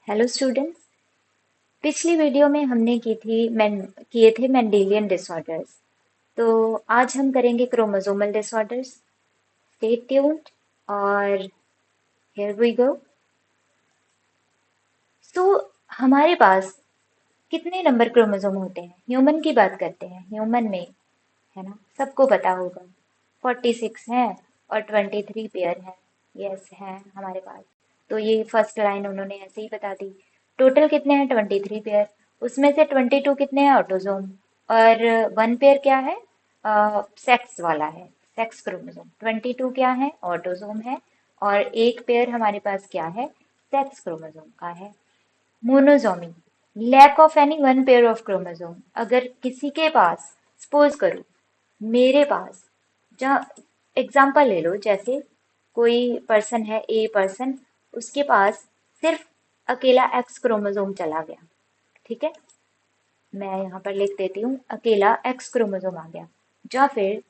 Hello students. पिछली video में हमने किए थे मेंडेलियन डिसऑर्डर्स। तो आज हम करेंगे क्रोमोसोमल डिसऑर्डर्स। स्टे ट्यून्ड और हियर वी गो। सो हमारे पास कितने नंबर क्रोमोसोम होते हैं? ह्यूमन की बात करते हैं। ह्यूमन में है ना, सबको पता होगा 46 है और 23 पेयर है। यस है हमारे पास। तो ये फर्स्ट लाइन उन्होंने ऐसे ही बता दी। टोटल कितने हैं? 23 पेयर। उसमें से 22 कितने हैं? ऑटोजोम। और वन पेयर क्या है? सेक्स वाला है, सेक्स क्रोमोसोम। 22 क्या है? ऑटोजोम है। और एक पेयर हमारे पास क्या है? सेक्स क्रोमोसोम का है। Monosomy, lack of any one pair of chromosome. अगर किसी के पास, सपोज करो मेरे पास, जहाँ एग्जाम्पल ले लो, जैसे कोई पर्सन है, ए पर्सन, उसके पास सिर्फ अकेला एक्स क्रोमोसोम चला गया। ठीक है, मैं यहाँ पर लिख देती हूँ, अकेला एक्स क्रोमोसोम आ गया, या फिर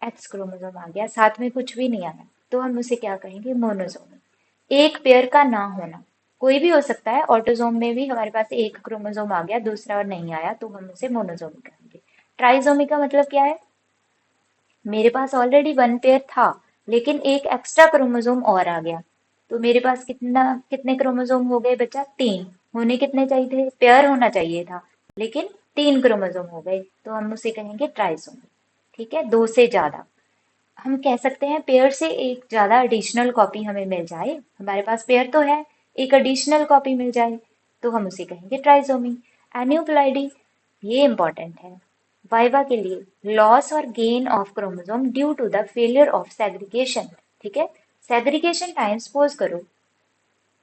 एक्स क्रोमोसोम आ गया, साथ में कुछ भी नहीं आया, तो हम उसे क्या कहेंगे? मोनोसोम। एक पेयर का ना होना, कोई भी हो सकता है। ऑटोसोम में भी हमारे पास एक क्रोमोसोम आ गया, दूसरा और नहीं आया, तो हम उसे मोनोसोमी कहेंगे। ट्राइसोमी का मतलब क्या है? मेरे पास ऑलरेडी वन पेयर था, लेकिन एक एक्स्ट्रा क्रोमोसोम और आ गया, तो मेरे पास कितने क्रोमोसोम हो गए बच्चा? तीन। होने कितने चाहिए थे? पेयर होना चाहिए था, लेकिन तीन क्रोमोसोम हो गए, तो हम उसे कहेंगे ट्राइसोमी। ठीक है, दो से ज्यादा। हम कह सकते हैं पेयर से एक ज्यादा एडिशनल कॉपी हमें मिल जाए। हमारे पास पेयर तो है, एक एडिशनल कॉपी मिल जाए, तो हम उसे कहेंगे ट्राइसोमी। एन्यूप्लॉइडी, ये इंपॉर्टेंट है वाइवा के लिए। लॉस और gain of chromosome due to the failure of segregation. ठीक है, सेग्रीगेशन टाइम, सपोज करो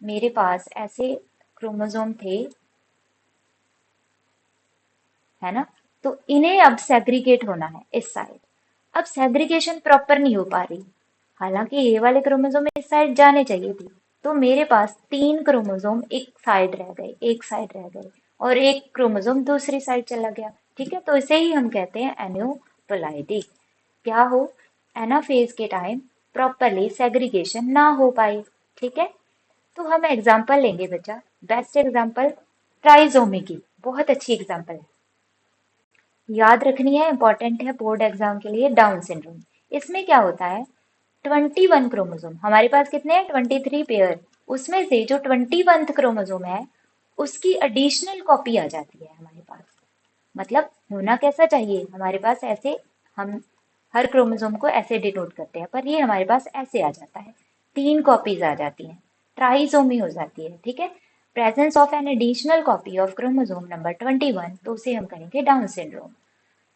मेरे पास ऐसे क्रोमोसोम थे, है ना, तो इन्हें अब सेग्रीगेट होना है इस साइड। अब सेग्रीगेशन प्रॉपर नहीं हो पा रही, हालांकि ये वाले क्रोमोसोम इस साइड जाने चाहिए थे, तो मेरे पास तीन क्रोमोसोम एक साइड रह गए, एक साइड रह गए, और एक क्रोमोसोम दूसरी साइड चला गया। ठीक है, तो इसे ही हम कहते हैं एन्यूप्लॉइडी। क्या हो? एनाफेज के टाइम प्रॉपरली सेग्रीगेशन ना हो पाए। ठीक है, तो हम एग्जाम्पल लेंगे बच्चा, बेस्ट एग्जाम्पल ट्राइसोमी की, बहुत अच्छी एग्जाम्पल है, याद रखनी है, इंपॉर्टेंट है बोर्ड एग्जाम के लिए। डाउन सिंड्रोम, इसमें क्या होता है? 21 क्रोमोसोम, हमारे पास कितने हैं? 23 पेयर। उसमें से जो 21 क्रोमोसोम है, उसकी एडिशनल कॉपी आ जाती है हमारे पास। मतलब होना कैसा चाहिए हमारे पास? ऐसे हम हर क्रोमोसोम को ऐसे डिनोट करते हैं, पर ये हमारे पास ऐसे आ जाता है, तीन कॉपीज आ जाती हैं, ट्राइसोमी हो जाती है। ठीक है, presence of an additional copy of chromosome number 21, तो उसे हम कहेंगे डाउन सिंड्रोम।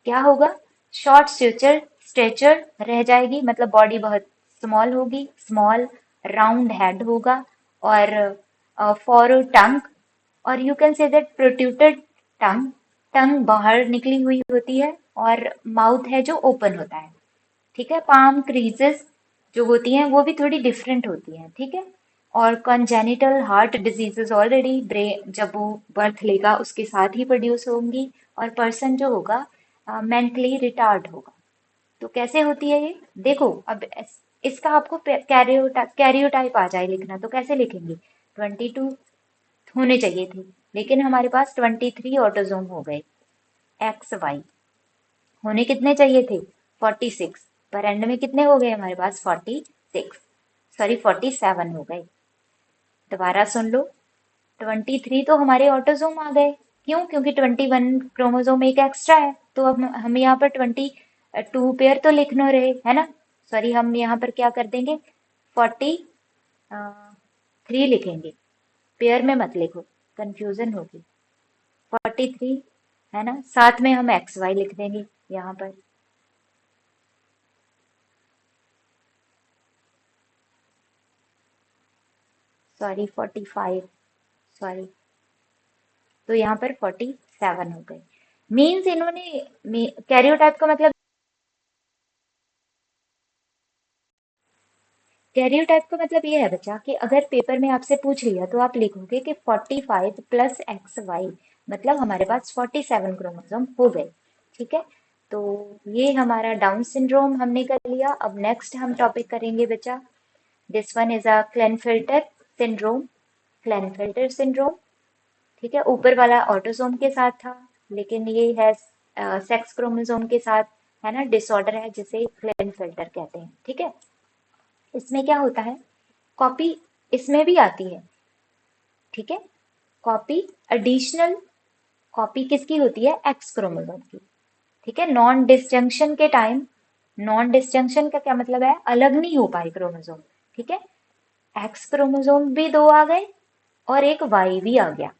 क्या होगा? शॉर्ट स्ट्रेचर रह जाएगी, मतलब बॉडी बहुत स्मॉल होगी, स्मॉल राउंड हेड होगा, और फॉर टंग, और यू कैन से दैट प्रोट्रूटेड टंग, टंग बाहर निकली हुई होती है, और माउथ है जो ओपन होता है। ठीक है, पाम क्रीजेस जो होती हैं वो भी थोड़ी डिफरेंट होती हैं। ठीक है, और congenital heart diseases already brain जब वो बर्थ लेगा उसके साथ ही प्रोड्यूस होंगी, और पर्सन जो होगा मेंटली रिटार्ड होगा। तो कैसे होती है ये? देखो अब इसका आपको कैरियोटाइप आ जाए लिखना, तो कैसे लिखेंगे? 22 होने चाहिए थे, लेकिन हमारे पास 23 ऑटोजोम हो गए। एक्स वाई होने कितने चाहिए थे? 46, पर एंड में कितने हो गए हमारे पास? 46, सॉरी 47 हो गए। दोबारा सुन लो, 23 तो हमारे ऑटोजोम आ गए। क्यों? क्योंकि 21 क्रोमोजोम एक एक्स्ट्रा है, तो अब हम यहाँ पर 22 पेयर तो लिखना रहे, है ना। सॉरी, हम यहाँ पर क्या कर देंगे? 43 लिखेंगे, पेयर में मत लिखो, कंफ्यूजन होगी। 43 है ना, साथ में हम एक्स वाई लिख देंगे यहाँ पर। सॉरी 45, सॉरी, तो यहाँ पर 47 हो गए। मीन्स इन्होंने, कैरियोटाइप का मतलब, कैरियोटाइप का मतलब ये है बच्चा कि अगर पेपर में आपसे पूछ लिया तो आप लिखोगे कि 45 प्लस एक्स वाई, मतलब हमारे पास 47 क्रोमोसोम हो गए। ठीक है, तो ये हमारा डाउन सिंड्रोम हमने कर लिया। अब नेक्स्ट हम टॉपिक करेंगे बच्चा, this one is a Klinefelter syndrome. Klinefelter syndrome, ठीक है, ऊपर वाला ऑटोसोम के साथ था, लेकिन ये है सेक्स क्रोमोसोम के साथ, है ना, डिसऑर्डर है जिसे क्लेनफेल्टर कहते हैं, ठीक है। इसमें क्या होता है, कॉपी इसमें भी आती है, ठीक है, कॉपी एडिशनल कॉपी किसकी होती है, एक्स क्रोमोसोम की, ठीक है। नॉन डिसजंक्शन के टाइम, नॉन डिसजंक्शन का क्या मतलब है, अलग नहीं हो पाए क्रोमोसोम, ठीक है, एक्स क्रोमोसोम भी दो आ गए और एक वाई भी आ गया,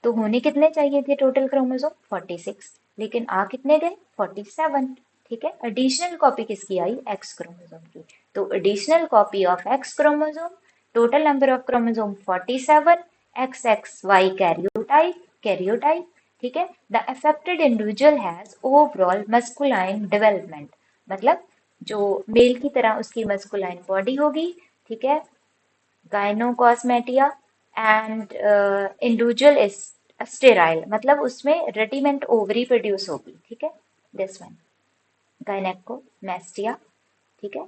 तो होने कितने चाहिए थे टोटल क्रोमोसोम, 46, लेकिन आ कितने गए, 47, ठीक है। एडिशनल कॉपी किसकी आई, एक्स क्रोमोसोम की, तो additional copy of X chromosome, total number of chromosome 47, X X Y karyotype, ठीक है। The affected individual has overall masculine development, मतलब जो मेल की तरह उसकी मस्कुलाइन बॉडी होगी, ठीक है, गायनोकॉस्मेटिया, एंड इंडिविजुअल इज स्टेराइल, मतलब उसमें रेडिमेंट ओवरी प्रोड्यूस होगी, ठीक है, दिस वन गायनेकोमेस्टिया, ठीक है,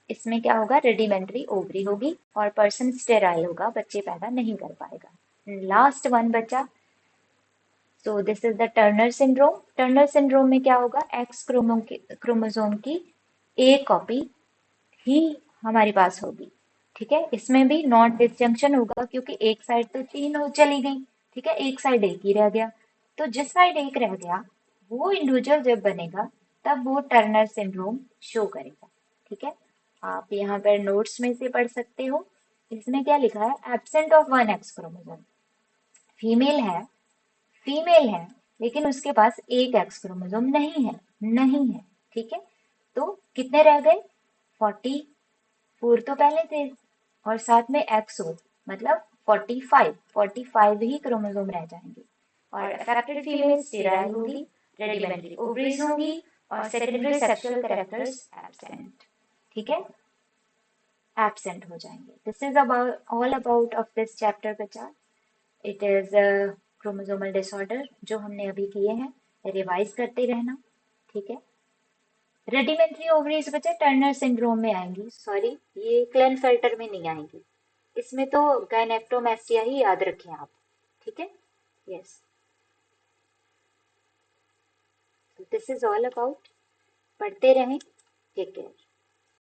इसमें क्या होगा, रेडिमेंट्री ओवरी होगी और पर्सन स्टेराइल होगा, बच्चे पैदा नहीं कर पाएगा। लास्ट वन बचा, so this is the Turner syndrome. Turner syndrome में क्या होगा, एक्स क्रोमोसोम की एक कॉपी ही हमारे पास होगी, ठीक है। इसमें भी नॉन डिसजंक्शन होगा क्योंकि एक साइड तो तीन हो चली गई, ठीक है, एक साइड एक ही रह गया, तो जिस साइड एक रह गया वो इंडिविजुअल जब बनेगा तब वो टर्नर सिंड्रोम शो करेगा, ठीक है। आप यहाँ पर नोट्स में से पढ़ सकते हो, इसमें क्या लिखा है, absent of one x chromosome, female है, फीमेल है, लेकिन उसके पास एक एक्स क्रोमोसोम नहीं है, नहीं है, ठीक है, तो कितने रह गए, 44 तो पहले थे और साथ में एक्स हो, मतलब 45 ही क्रोमोसोम रह जाएंगे, और अफेक्टेड फीमेल स्टेराइल होगी, रेडिमेंट्री ओवरीज होंगी और सेकेंडरी सेक्सुअल कैरेक्टर्स एब्सेंट, ठीक है, एब्सेंट हो जाएंगे। This is about all about of this chapter बच्चा, इट इज क्रोमोसोमल डिसऑर्डर जो हमने अभी किए हैं, रिवाइज करते रहना, ठीक है। रेडिमेंट्री ओवरीज बच्चे टर्नर सिंड्रोम में आएंगी, सॉरी ये क्लेनफेल्टर में नहीं आएंगी, इसमें तो गायनेक्टोमेस्टिया ही याद रखें आप, ठीक है, yes, this is all about, पढ़ते रहें, टेक केयर।